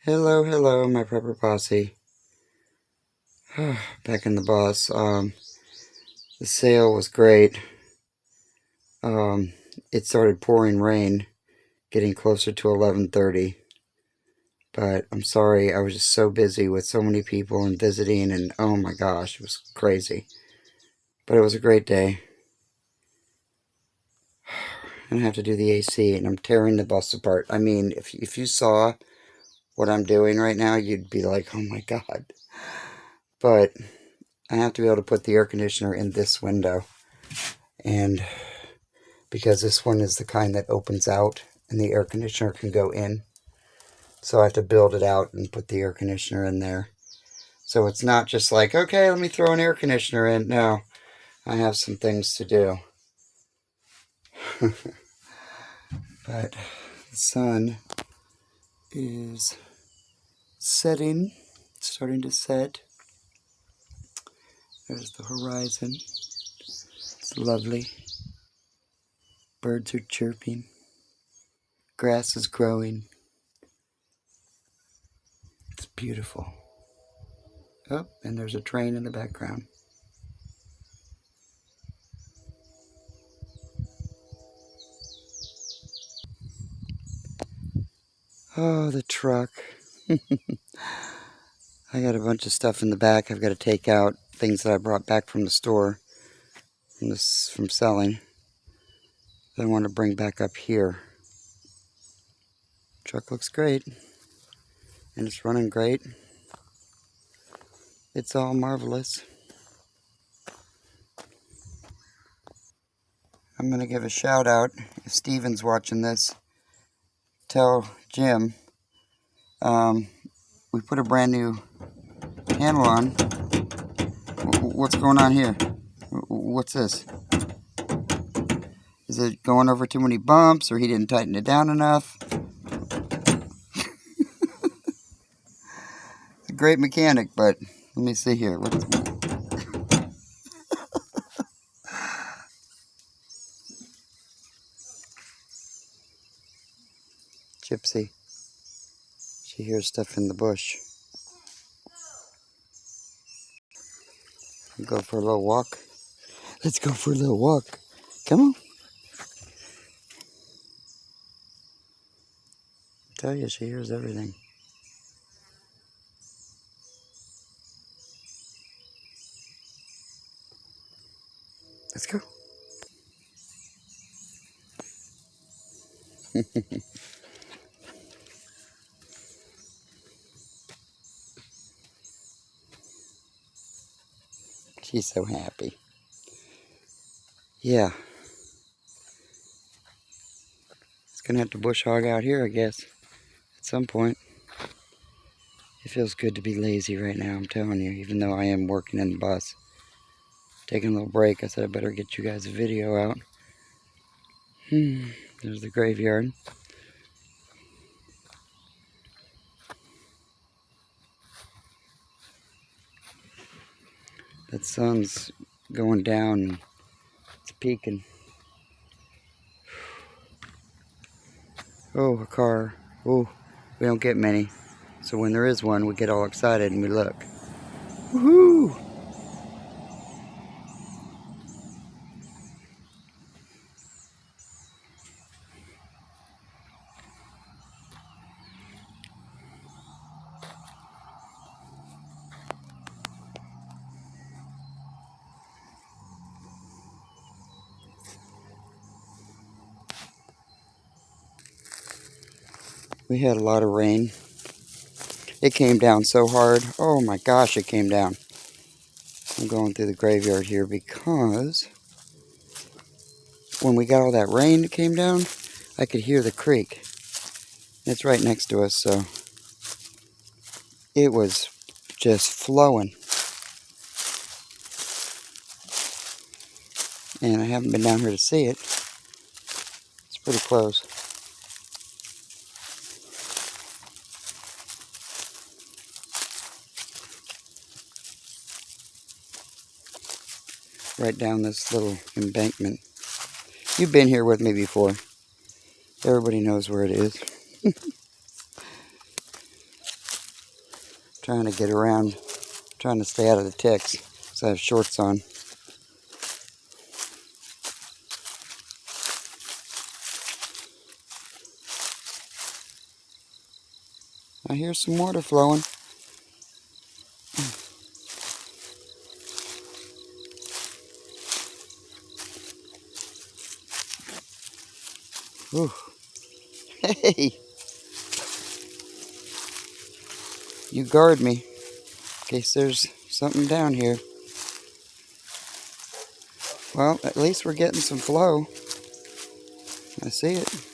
Hello, hello, my prepper posse. Back in the bus. The sale was great. It started pouring rain, getting closer to 11:30. But I'm sorry, I was just so busy with so many people and visiting, and oh my gosh, it was crazy. But it was a great day. And I have to do the AC, and I'm tearing the bus apart. I mean, if you saw what I'm doing right now, you'd be like, oh my god. But I have to be able to put the air conditioner in this window. And because this one is the kind that opens out and the air conditioner can go in. So I have to build it out and put the air conditioner in there. So it's not just like, okay, let me throw an air conditioner in. No, I have some things to do. But the sun is setting, starting to set. There's the horizon. It's lovely. Birds are chirping. Grass is growing. It's beautiful. Oh, and there's a train in the background. Oh, the truck. I got a bunch of stuff in the back I've got to take out. Things that I brought back from the store, from selling, that I want to bring back up here. Truck looks great. And it's running great. It's all marvelous. I'm going to give a shout out. If Steven's watching this, tell Jim we put a brand new handle on. What's going on here? What's this? Is it going over too many bumps, or he didn't tighten it down enough? It's a great mechanic, but let me see here. Gypsy. She hears stuff in the bush. Go for a little walk. Let's go for a little walk. Come on. I tell you, she hears everything. Let's go. She's so happy. Yeah. It's going to have to bush hog out here, I guess, at some point. It feels good to be lazy right now, I'm telling you, even though I am working in the bus. Taking a little break, I said I better get you guys a video out. There's the graveyard. That sun's going down and it's peaking. Oh, a car. Oh, we don't get many. So when there is one, we get all excited and we look. Woohoo! We had a lot of rain. It came down so hard. Oh my gosh, it came down. I'm going through the graveyard here because when we got all that rain that came down, I could hear the creek. It's right next to us, so it was just flowing. And I haven't been down here to see it. It's pretty close. Right down this little embankment. You've been here with me before. Everybody knows where it is. trying to get around, trying to stay out of the ticks, so I have shorts on. I hear some water flowing. Ooh. Hey! You guard me, in case there's something down here. Well, at least we're getting some flow. I see it.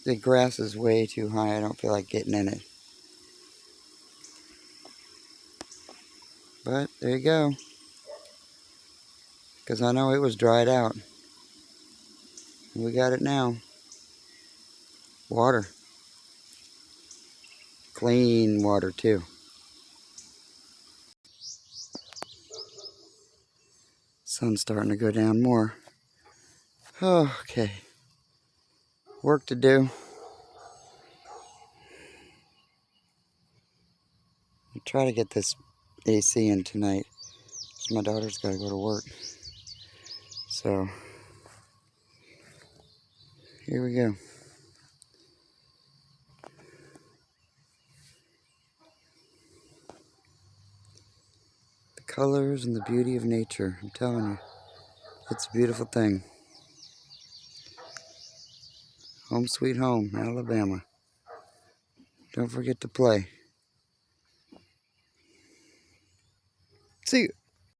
The grass is way too high. I don't feel like getting in it. But there you go. Because I know it was dried out. We got it now. Water. Clean water too. Sun's starting to go down more. Okay. Work to do. I'll try to get this AC in tonight, because my daughter's got to go to work. So, here we go. The colors and the beauty of nature, I'm telling you. It's a beautiful thing. Home sweet home, Alabama. Don't forget to play. See you.